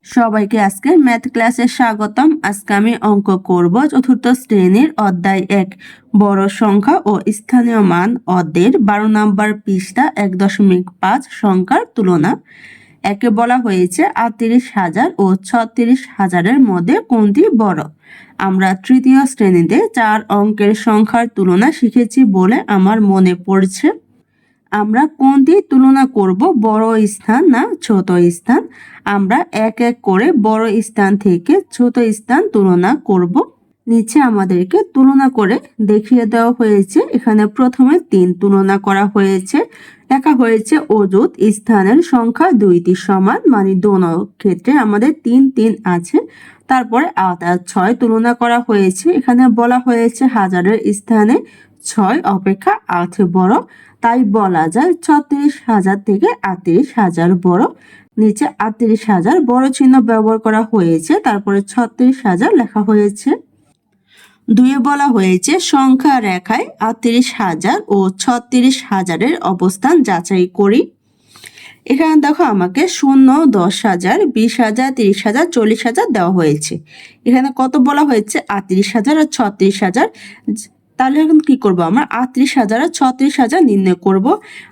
সবাইকে আজকে ম্যাথ ক্লাসে স্বাগতম। আজকে আমি অঙ্ক করব চতুর্থ শ্রেণীর অধ্যায় 1 বড় সংখ্যা ও স্থানীয় মান অধ্যায়ের 12 নম্বর পৃষ্ঠা 1.5 সংখ্যার তুলনা। একে বলা হয়েছে 38,000 ও 36,000-এর মধ্যে কোনটি বড়। আমরা তৃতীয় শ্রেণীতে 4 অঙ্কের সংখ্যার তুলনা শিখেছি বলে আমার মনে পড়ছে। আমরা কোনটি তুলনা করব, বড় স্থান না ছোট স্থান? আমরা এক এক করে বড় স্থান থেকে ছোট স্থান তুলনা করব। নিচে আমাদেরকে তুলনা করে দেখিয়ে দেওয়া হয়েছে। এখানে প্রথমে 3 তুলনা করা হয়েছে। লেখা হয়েছে অযুত স্থানের সংখ্যা দুইটি সমান, মানে দোনো ক্ষেত্রে আমাদের 3 3 আছে। তারপরে 8 আর 6 তুলনা করা হয়েছে। এখানে বলা হয়েছে হাজারের স্থানে 6 অপেক্ষা 8 বড়, তাই বলা যায় 36,000 থেকে 38,000 বড়। নিচে 38,000 বড় চিহ্ন ব্যবহার করা হয়েছে, তারপরে 36,000 লেখা হয়েছে। দুয়ে বলা হয়েছে সংখ্যা রেখায় 38,000 ও 36,000-এর অবস্থান যাচাই করি। এখানে দেখো আমাকে 0, 10,000, 20,000, 30,000, 40,000 দেওয়া হয়েছে। এখানে কত বলা হয়েছে? 38,000 আর 36,000। তাহলে এখন কি করব? আমরা 38,000 আর 36,000 নির্ণয় করব।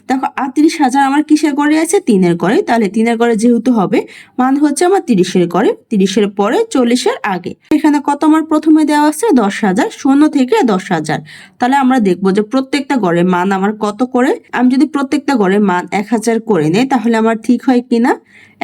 দেখো 38,000 আমার কিসের ঘরে আছে? 3-এর ঘরে। তাহলে 3-এর ঘরে যেহেতু হবে, মান হচ্ছে আমার 30-এর ঘরে, 30-এর পরে 40-এর আগে। এখানে কত আমার প্রথমে দেওয়া আছে? 10,000, 0 থেকে 10,000। তাহলে আমরা দেখব যে প্রত্যেকটা ঘরের মান আমার কত করে। আমি যদি প্রত্যেকটা ঘরের মান 1,000 করে নেই তাহলে আমার ঠিক হয় কিনা?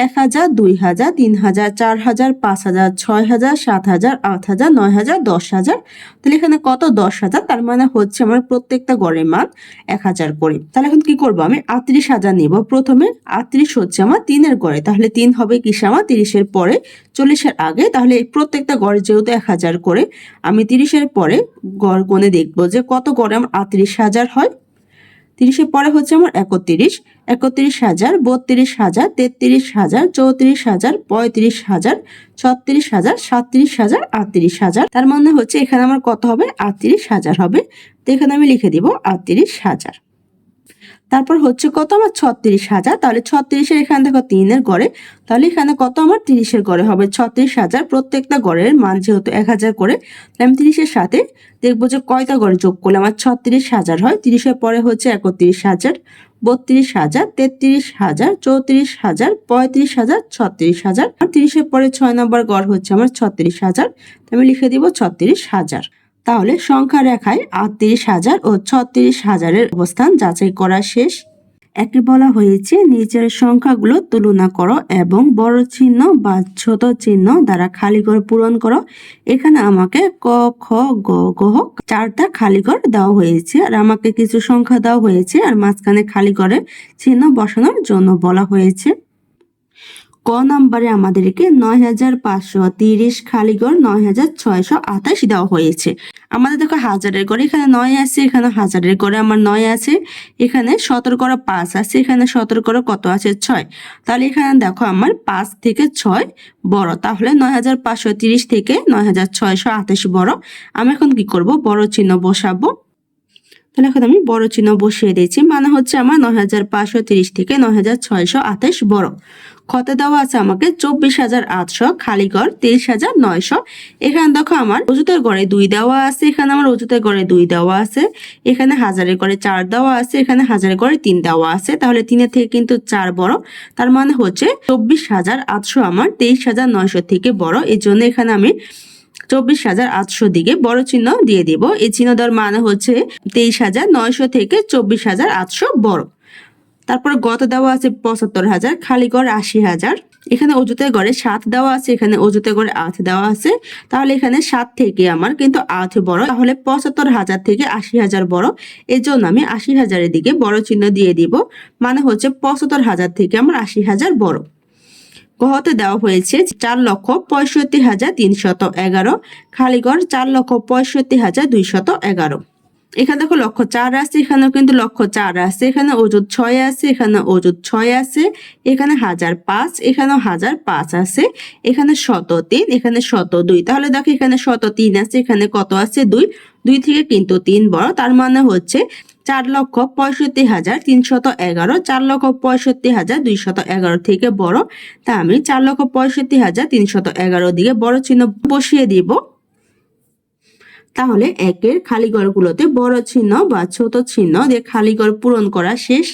1,000, 2,000, 3,000, 4,000, 5,000, 6,000, 7,000, 8,000, 9,000, 10,000। তাহলে এখানে কত? 10,000। তার মানে হচ্ছে আমার প্রত্যেকটা গড়ের মান 1,000 করে। তাহলে এখন কি করব? আমি 38,000 নিব। প্রথমে 38 হচ্ছে আমার 3-এর গড়ে, তাহলে 3 হবে কিসে? আমার 30-এর পরে 40-এর আগে। তাহলে এই প্রত্যেকটা গড়ে যেহেতু 1,000 করে, আমি 30-এর পরে গড় গুণে দেখবো যে কত গড়ে আমার 38,000 হয়। 30-এর পরে হচ্ছে আমার 31, 31,000, 32,000, 33,000, 34,000, 35,000, 36,000, 37,000, 38,000। তার মানে হচ্ছে এখানে আমার কত হবে? 38,000 হবে। তো এখানে আমি লিখে দিব 38,000। তারপর হচ্ছে কত? আমার 36,000। তাহলে 36-এর এখানে দেখো 3-এর গড়ে, তাহলে এখানে কত? আমার 30-এর গড়ে হবে 36,000। প্রত্যেকটা গড়ের মান যেহেতু 1,000 করে, আমি 30-এর সাথে দেখবো যে কয়টা গড়ে যোগ করলে আমার 36,000 হয়। 30-এর পরে হচ্ছে 31,000, 32,000, 33,000, 34,000, 35,000, 36,000। আর 30-এর পরে 6 নম্বর গড় হচ্ছে আমার 36,000। আমি লিখে দিব 36,000। তাহলে সংখ্যা রেখায় 38,000 ও 36,000-এর অবস্থান যাচাই করা শেষ। একে বলা হয়েছে নিচের সংখ্যাগুলো তুলনা করো এবং বড় চিহ্ন বা ছোট চিহ্ন দ্বারা খালি ঘর পূরণ করো। এখানে আমাকে ক, খ, গ, ঘ 4টা খালি ঘর দেওয়া হয়েছে, আর আমাকে কিছু সংখ্যা দেওয়া হয়েছে, আর মাঝখানে খালি ঘরে চিহ্ন বসানোর জন্য বলা হয়েছে। ক নাম্বারে আমাদেরকে 9,530 খালিঘর 9,628 দেওয়া হয়েছে। আমাদের দেখো হাজারের ঘরে এখানে 9 আছে, এখানে হাজারের ঘরে আমার 9 আছে, এখানে 17 5 আছে, এখানে 17 কত আছে? 6। তাহলে এখানে দেখো আমার 5 থেকে 6 বড়, তাহলে 9,530 থেকে 9,628 বড়। আমি এখন কি করব? বড় চিহ্ন বসাবো। তাহলে এখন আমি বড় চিহ্ন বসিয়ে দিয়েছি, মানে হচ্ছে আমার 9,530 থেকে 9,628 বড়। খতে দেওয়া আছে আমাকে 24,800 খালি ঘর 23,900। এখানে দেখো আমার অজুতের ঘরে 2 দেওয়া আছে, এখানে আমার অজুতের ঘরে 2 দেওয়া আছে, এখানে হাজারের ঘরে 4 দেওয়া আছে, এখানে হাজারের ঘরে 3 দেওয়া আছে। তাহলে 3-এর থেকে কিন্তু 4 বড়, তার মানে হচ্ছে 24,800 আমার 23,900 থেকে বড়। এই জন্য এখানে আমি 24,800 দিকে বড় চিহ্ন দিয়ে দিব। এই চিহ্ন দেওয়ার মানে হচ্ছে 23,900 থেকে 24,800 বড়। তারপর গত দেওয়া আছে 75,000 খালি ঘর 80,000। এখানে অজুতের ঘরে 7 দেওয়া আছে, এখানে অজুতের ঘরে 8 দেওয়া আছে। তাহলে এখানে 7 থেকে আমার কিন্তু 8 বড়, তাহলে 75,000 থেকে 80,000 বড়। এই জন্য আমি 80,000-এর দিকে বড় চিহ্ন দিয়ে দিব, মানে হচ্ছে 75,000 থেকে আমার 80,000 বড়। গহতে দেওয়া হয়েছে 4,65,311 খালিঘর 4,65,211। এখানে দেখো লক্ষ 4 আছে, এখানেও কিন্তু লক্ষ 4 আছে, এখানে অযুত 6 আছে, এখানে অযুত 6 আছে, এখানে 1,005, এখানেও 1,005 আছে, এখানে 103, এখানে 102। তাহলে দেখো এখানে 103 আছে, এখানে কত আছে? 2। 2 থেকে কিন্তু 3 বড়, তার মানে হচ্ছে 4,65,311, 4,65,211 থেকে বড়, তা আমি 4,65,311 দিকে বড় চিহ্ন বসিয়ে দিব। তাহলে একের খালি ঘরগুলোতে বড় চিহ্ন বা ছোট চিহ্ন দিয়ে খালি ঘর পূরণ করা শেষ।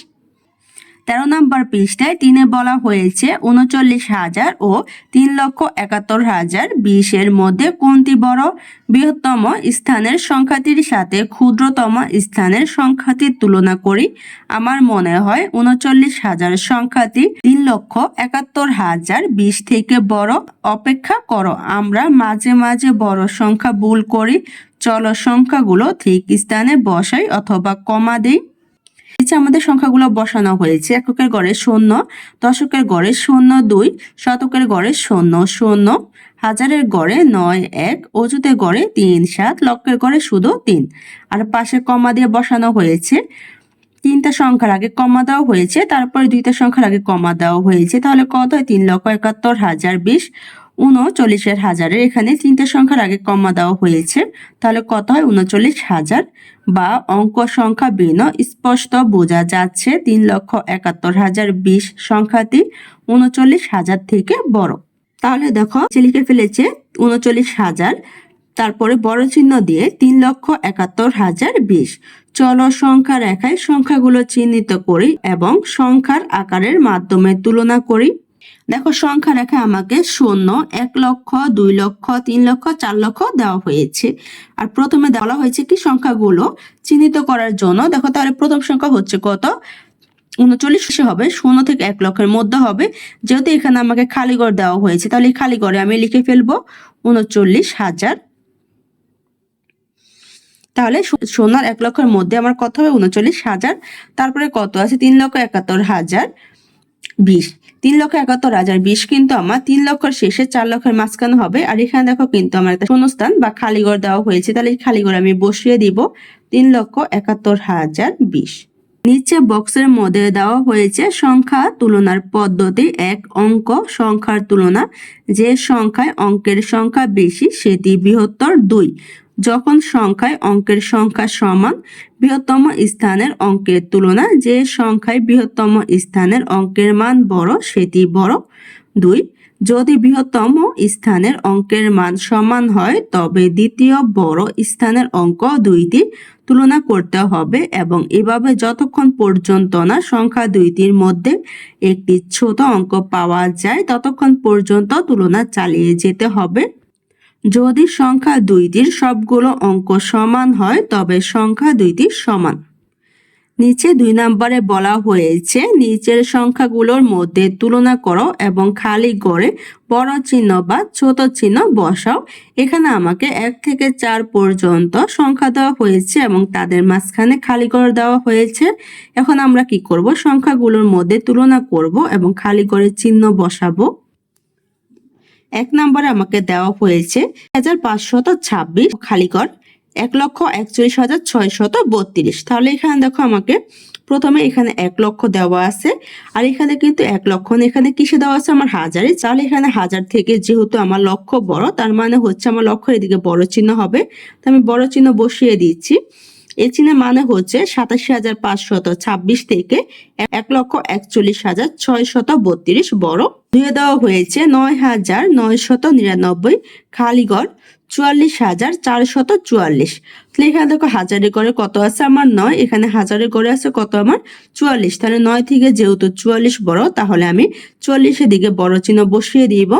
13 নম্বর পৃষ্ঠায় 3-এ বলা হয়েছে 39,000 ও 3,71,020 এর মধ্যে কোনটি বড়? বৃহত্তম স্থানের সংখ্যাটির সাথে ক্ষুদ্রতম স্থানের সংখ্যাটির তুলনা করি। আমার মনে হয় 39,000 সংখ্যাটি 3,71,020 থেকে বড়। অপেক্ষা করো, আমরা মাঝে মাঝে বড় সংখ্যা ভুল করি। চলো সংখ্যাগুলো ঠিক স্থানে বসাই অথবা কমা দেই। আমাদের সংখ্যাগুলো বসানো হয়েছে। এককের ঘরে 0, দশকের ঘরে 02, শতকের ঘরে 00, হাজারের ঘরে 91, অযুতের ঘরে 37, লক্ষের ঘরে শুধু 3। আর পাশে কমা দিয়ে বসানো হয়েছে। 3টা সংখ্যার আগে কমা দেওয়া হয়েছে, তারপরে 2টা সংখ্যার আগে কমা দেওয়া হয়েছে। তাহলে কত হয়? 3,71,020, 39,000 এখানে 3টা সংখ্যার আগে কমা দেওয়া হয়েছে। তাহলে কত হয়? 39,000। বা অঙ্ক সংখ্যা ভিন্ন, স্পষ্ট বোঝা যাচ্ছে 3,71,020 সংখ্যাটি 39,000 থেকে বড়। তাহলে দেখো লিখে ফেলেছে 39,000, তারপরে বড় চিহ্ন দিয়ে 3,71,020। চলো সংখ্যা রেখায় সংখ্যাগুলো চিহ্নিত করি এবং সংখ্যার আকারের মাধ্যমে তুলনা করি। দেখো সংখ্যা রেখা আমাকে 0, 1 লক্ষ, 2 লক্ষ, 3 লক্ষ, 4 লক্ষ দেওয়া হয়েছে। আর প্রথমে বলা হয়েছে কি সংখ্যাগুলো চিহ্নিত করার জন্য। দেখো তাহলে প্রথম সংখ্যা হচ্ছে কত? 39 হবে, 0 থেকে 1 লক্ষের মধ্যে হবে। যেহেতু এখানে আমাকে খালি ঘর দেওয়া হয়েছে, তাহলে এই খালি ঘরে আমি লিখে ফেলবো 39,000। তাহলে 0 আর 1 লক্ষের মধ্যে আমার কত হবে? 39,000। তারপরে কত আছে? 3,71,020। 3,71,020 কিন্তু আমার 3 লক্ষের শেষে 4 লক্ষের মাঝখানে হবে। আর এখানে দেখো কিন্তু আমার একটা শূন্যস্থান বা খালি ঘর দেওয়া হয়েছে, তাহলে এই খালি ঘর আমি বসিয়ে দিব 3,71,020। নিচে বক্সের মধ্যে দেওয়া হয়েছে সংখ্যা তুলনার পদ্ধতি। 1 অঙ্ক সংখ্যার তুলনা। যে সংখ্যায় অঙ্কের সংখ্যা বেশি সেটি বৃহত্তর। 2 যখন সংখ্যায় অঙ্কের সংখ্যা সমান, বৃহত্তম স্থানের অঙ্কের তুলনা। যে সংখ্যায় বৃহত্তম স্থানের অঙ্কের মান বড় সেটি বড়। 2 যদি বৃহত্তম স্থানের অঙ্কের মান সমান হয় তবে দ্বিতীয় বড় স্থানের অঙ্ক দুইটি তুলনা করতে হবে এবং এভাবে যতক্ষণ পর্যন্ত না সংখ্যা দুইটির মধ্যে একটি ছোট অঙ্ক পাওয়া যায় ততক্ষণ পর্যন্ত তুলনা চালিয়ে যেতে হবে। যদি সংখ্যা দুইটির সবগুলো অঙ্ক সমান হয় তবে সংখ্যা দুইটি সমান। নিচে 2 নম্বরে বলা হয়েছে নিচের সংখ্যাগুলোর মধ্যে তুলনা করো এবং খালি ঘরে বড় চিহ্ন বা ছোট চিহ্ন বসাও। এখানে আমাকে 1 থেকে 4 পর্যন্ত সংখ্যা দেওয়া হয়েছে এবং তাদের মাঝখানে খালি ঘর দেওয়া হয়েছে। এখন আমরা কি করব? সংখ্যাগুলোর মধ্যে তুলনা করব এবং খালি ঘরে চিহ্ন বসাবো। 1 নম্বরে আমাকে দেওয়া হয়েছে 1,526 খালি ঘর, 1,41,632। তাহলে এখানে দেখো আমাকে প্রথমে এখানে 1 লক্ষ দেওয়া আছে, আর এখানে কিন্তু 1 লক্ষ না, এখানে কিসে দেওয়া আছে? আমার হাজারে। তাহলে এখানে 1000 থেকে যেহেতু আমার লক্ষ বড়, তার মানে হচ্ছে আমার লক্ষ্যের এদিকে বড় চিহ্ন হবে। তো আমি বড় চিহ্ন বসিয়ে দিচ্ছি। এই চিহ্নের মানে হচ্ছে 87,526 থেকে 1,41,632 বড়। দুয়ে দেওয়া হয়েছে 9,999 খালি ঘর, 44,444। তাহলে এখানে দেখো হাজারের ঘরে কত আছে? আমার 9। এখানে হাজারের ঘরে আছে কত? আমার 44। তাহলে 9 থেকে যেহেতু 44 বড়, তাহলে আমি 44 দিকে বড় চিহ্ন বসিয়ে দিব।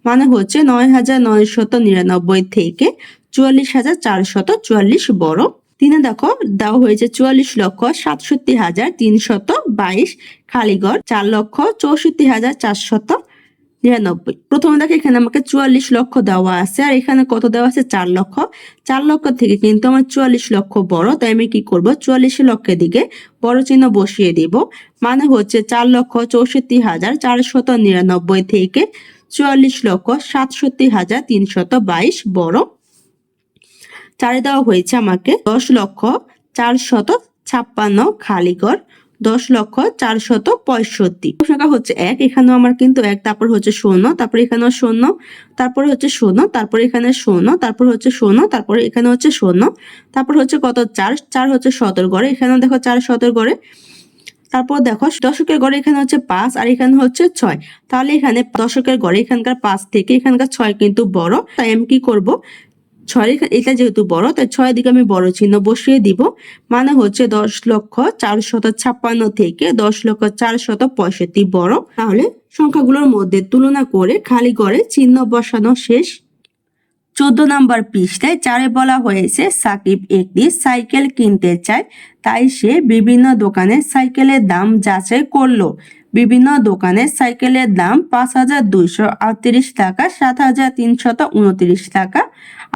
মানে হচ্ছে 9,999 থেকে 44,444 বড়। 3 দেখো দেওয়া হয়েছে 44,67,322 খালি ঘর, 4,64,499। প্রথমে দেখো এখানে আমাকে 44 লক্ষ দেওয়া আছে, আর এখানে কত দেওয়া আছে? 4 লক্ষ। 4 লক্ষ থেকে কিন্তু আমার 44 লক্ষ বড়, তাই আমি কি করব? 44 লক্ষের দিকে বড় চিহ্ন বসিয়ে দিব। মানে হচ্ছে 4,64,499 থেকে 44,67,322 বড়। 4 দেওয়া হয়েছে আমাকে 10,456 খালি ঘর, 10,04,65 সংখ্যা হচ্ছে 1, এখানেও আমার কিন্তু 1, তারপর হচ্ছে 0, তারপর এখানেও 0, তারপরে হচ্ছে 0, তারপরে এখানে 0, তারপর হচ্ছে 0, তারপরে এখানে হচ্ছে 0, তারপর হচ্ছে কত 4 হচ্ছে 17 ঘরে, এখানেও দেখো 4 17 ঘরে। তারপর দেখো দশকের ঘরে এখানে হচ্ছে 5 আর এখানে হচ্ছে 6, তাহলে এখানে দশকের ঘরে এখানকার 5 থেকে এখানকার 6 কিন্তু বড়, তাই আমি কি করব, 6 এটা যেহেতু বড় তাই 6 দিকে আমি বড় চিহ্ন বসিয়ে দিব, মানে হচ্ছে 10,04,56 থেকে 10,04,65 বড়। তাহলে সংখ্যাগুলোর মধ্যে তুলনা করে খালি ঘরে চিহ্ন বসানো শেষ। 14 নম্বর পৃষ্ঠায় 4 বলা হয়েছে সাকিব একটি সাইকেল কিনতে চায়, তাই সে বিভিন্ন দোকানে সাইকেলের দাম যাচাই করলো। বিভিন্ন দোকানে সাইকেলের দাম 5,238 টাকা, 7,329 টাকা,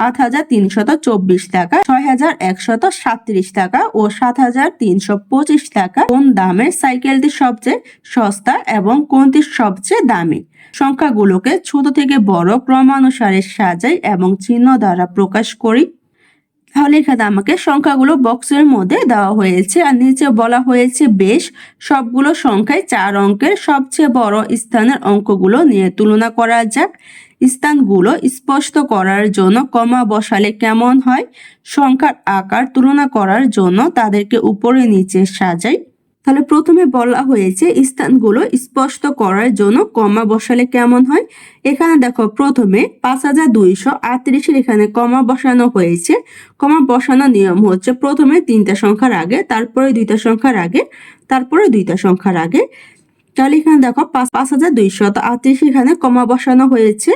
8,324 টাকা, 6,137 টাকা ও 7,325 টাকা। কোন দামের সাইকেলটি সবচেয়ে সস্তা এবং কোনটি সবচেয়ে দামি? সংখ্যাগুলোকে ছোট থেকে বড় ক্রমানুসারে সাজাই এবং চিহ্ন দ্বারা প্রকাশ করি। তাহলে এখানে আমাকে সংখ্যাগুলো বক্সের মধ্যে দেওয়া হয়েছে আর নিচে বলা হয়েছে বেশ সবগুলো সংখ্যায় 4 অঙ্কের সবচেয়ে বড় স্থানের অঙ্কগুলো নিয়ে তুলনা করা যাক। স্থানগুলো স্পষ্ট করার জন্য কমা বসালে কেমন হয়? সংখ্যার আকার তুলনা করার জন্য তাদেরকে উপরে নিচে সাজাই। তাহলে প্রথমে বলা হয়েছে স্থানগুলো স্পষ্ট করার জন্য কমা বসালে কেমন হয়। এখানে দেখো প্রথমে 5,238 এখানে কমা বসানো হয়েছে। কমা বসানোর নিয়ম হচ্ছে প্রথমে 3টা সংখ্যার আগে, তারপরে 2টা সংখ্যার আগে, তারপরে 2টা সংখ্যার আগে। তাহলে এখানে দেখো 5,238 এখানে কমা বসানো হয়েছে,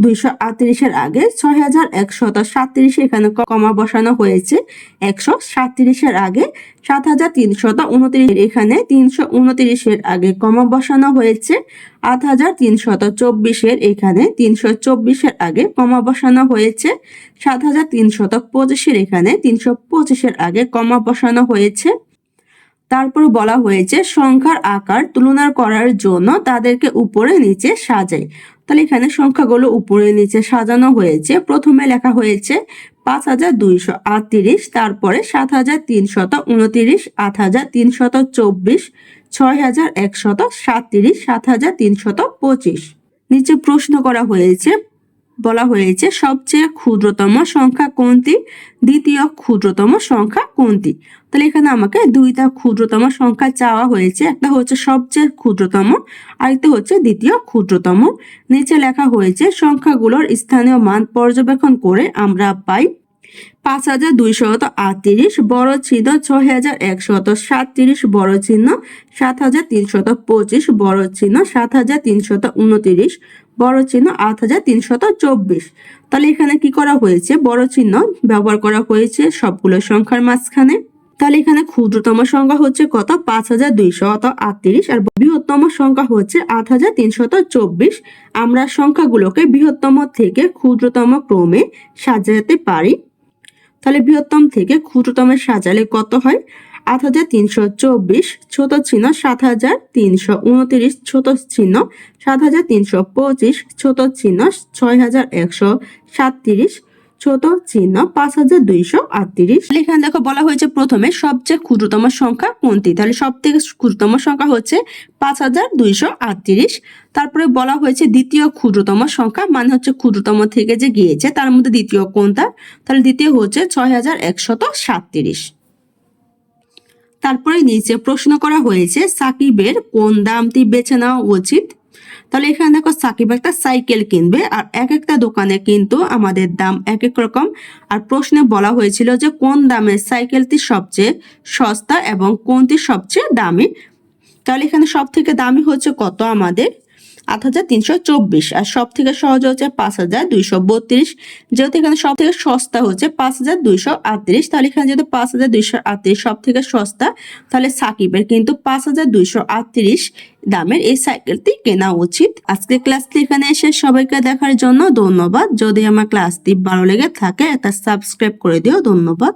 238 আগে। 6,137 এখানে কমা বসানো হয়েছে 137 আগে। 7,329 এখানে 329 আগে কমা বসানো হয়েছে। 8,324 এখানে 324 আগে কমা বসানো হয়েছে। 7,325 এখানে 325 আগে কমা বসানো হয়েছে। তারপর বলা হয়েছে সংখ্যার আকার তুলনা করার জন্য তাদেরকে উপরে নিচে সাজাই। তাহলে এখানে সংখ্যাগুলো উপরে নিচে সাজানো হয়েছে। প্রথমে লেখা হয়েছে 5,238, তারপরে 7,329, 8,324, 6,137, 7,325। নিচে প্রশ্ন করা হয়েছে, বলা হয়েছে সবচেয়ে ক্ষুদ্রতম সংখ্যা কোনটি, দ্বিতীয় ক্ষুদ্রতম সংখ্যা কোনটি। তাহলে এখানে আমাকে 2টা ক্ষুদ্রতম সংখ্যা চাওয়া হয়েছে, একটা হচ্ছে সবচেয়ে ক্ষুদ্রতম, আরেকটা হচ্ছে দ্বিতীয় ক্ষুদ্রতম। নিচে লেখা হয়েছে সংখ্যাগুলোর স্থানীয় মান পর্যবেক্ষণ করে আমরা পাই 5,238 বড় চিহ্ন, 6,137 বড় চিহ্ন, 7,325 বড় চিহ্ন, 7,329 বড় চিহ্ন, 8,324। তাহলে এখানে কি করা হয়েছে, বড় চিহ্ন ব্যবহার করা হয়েছে সবগুলো সংখ্যার মাঝখানে। তাহলে এখানে ক্ষুদ্রতম সংখ্যা হচ্ছে কত, 5,238 আর বৃহত্তম সংখ্যা হচ্ছে 8,324। আমরা সংখ্যাগুলোকে বৃহত্তম থেকে ক্ষুদ্রতম ক্রমে সাজাতে পারি। তাহলে বৃহত্তম থেকে ক্ষুদ্রতমে সাজালে কত হয়, 8,324 ছোট চিহ্ন, 7,329 ছোট চিহ্ন, 7,325 ছোট চিহ্ন, 6,137 ছোট চিহ্ন, 5,238। এখানে দেখো বলা হয়েছে প্রথমে সবচেয়ে ক্ষুদ্রতম সংখ্যা কোনটি। তাহলে সব থেকে ক্ষুদ্রতম সংখ্যা হচ্ছে 5,238। তারপরে বলা হয়েছে দ্বিতীয় ক্ষুদ্রতম সংখ্যা, মানে হচ্ছে ক্ষুদ্রতম থেকে যে গিয়েছে তার মধ্যে দ্বিতীয় কোনটা। তাহলে দ্বিতীয় হচ্ছে 6,137। তারপরে নিচে প্রশ্ন করা হয়েছে সাকিবের কোন দামটি বেছে নেওয়া উচিত। তাহলে এখানে দেখো সাকিব একটা সাইকেল কিনবে আর এক একটা দোকানে কিন্তু আমাদের দাম এক এক রকম। আর প্রশ্নে বলা হয়েছিল যে কোন দামের সাইকেলটি সবচেয়ে সস্তা এবং কোনটি সবচেয়ে দামি। তাহলে এখানে সব থেকে দামি হচ্ছে কত আমাদের 8,324 আর সব থেকে সহজ হচ্ছে 5,232। যেহেতু এখানে সব থেকে সস্তা হচ্ছে 5,238, তাহলে এখানে যেহেতু 5,238 সব থেকে সস্তা, তাহলে সাকিবের কিন্তু 5,238 দামের এই সাইকেলটি কেনা উচিত। আজকে ক্লাসটি এখানে এসে সবাইকে দেখার জন্য ধন্যবাদ। যদি আমার ক্লাসটি ভালো লেগে থাকে একটা সাবস্ক্রাইব করে দিও। ধন্যবাদ।